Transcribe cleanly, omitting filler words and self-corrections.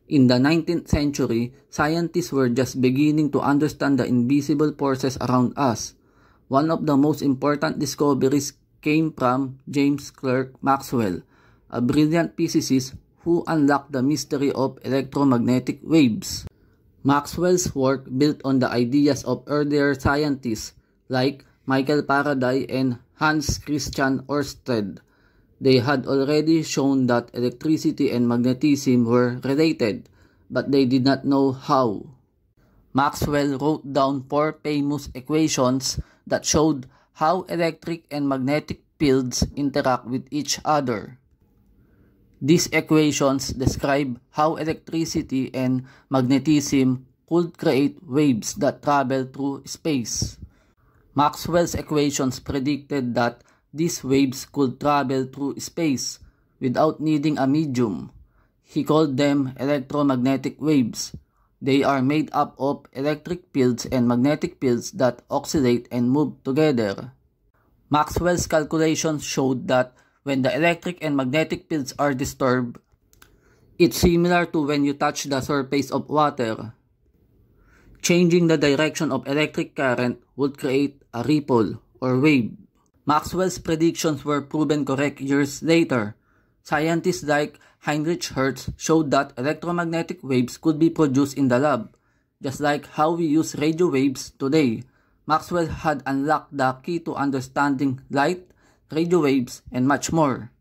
In the 19th century, scientists were just beginning to understand the invisible forces around us. One of the most important discoveries came from James Clerk Maxwell, a brilliant physicist who unlocked the mystery of electromagnetic waves. Maxwell's work built on the ideas of earlier scientists like Michael Faraday and Hans Christian Ørsted. They had already shown that electricity and magnetism were related, but they did not know how. Maxwell wrote down 4 famous equations that showed how electric and magnetic fields interact with each other. These equations describe how electricity and magnetism could create waves that travel through space. Maxwell's equations predicted that these waves could travel through space without needing a medium. He called them electromagnetic waves. They are made up of electric fields and magnetic fields that oscillate and move together. Maxwell's calculations showed that when the electric and magnetic fields are disturbed, it's similar to when you touch the surface of water. Changing the direction of electric current would create a ripple or wave. Maxwell's predictions were proven correct years later. Scientists like Heinrich Hertz showed that electromagnetic waves could be produced in the lab, just like how we use radio waves today. Maxwell had unlocked the key to understanding light, radio waves, and much more.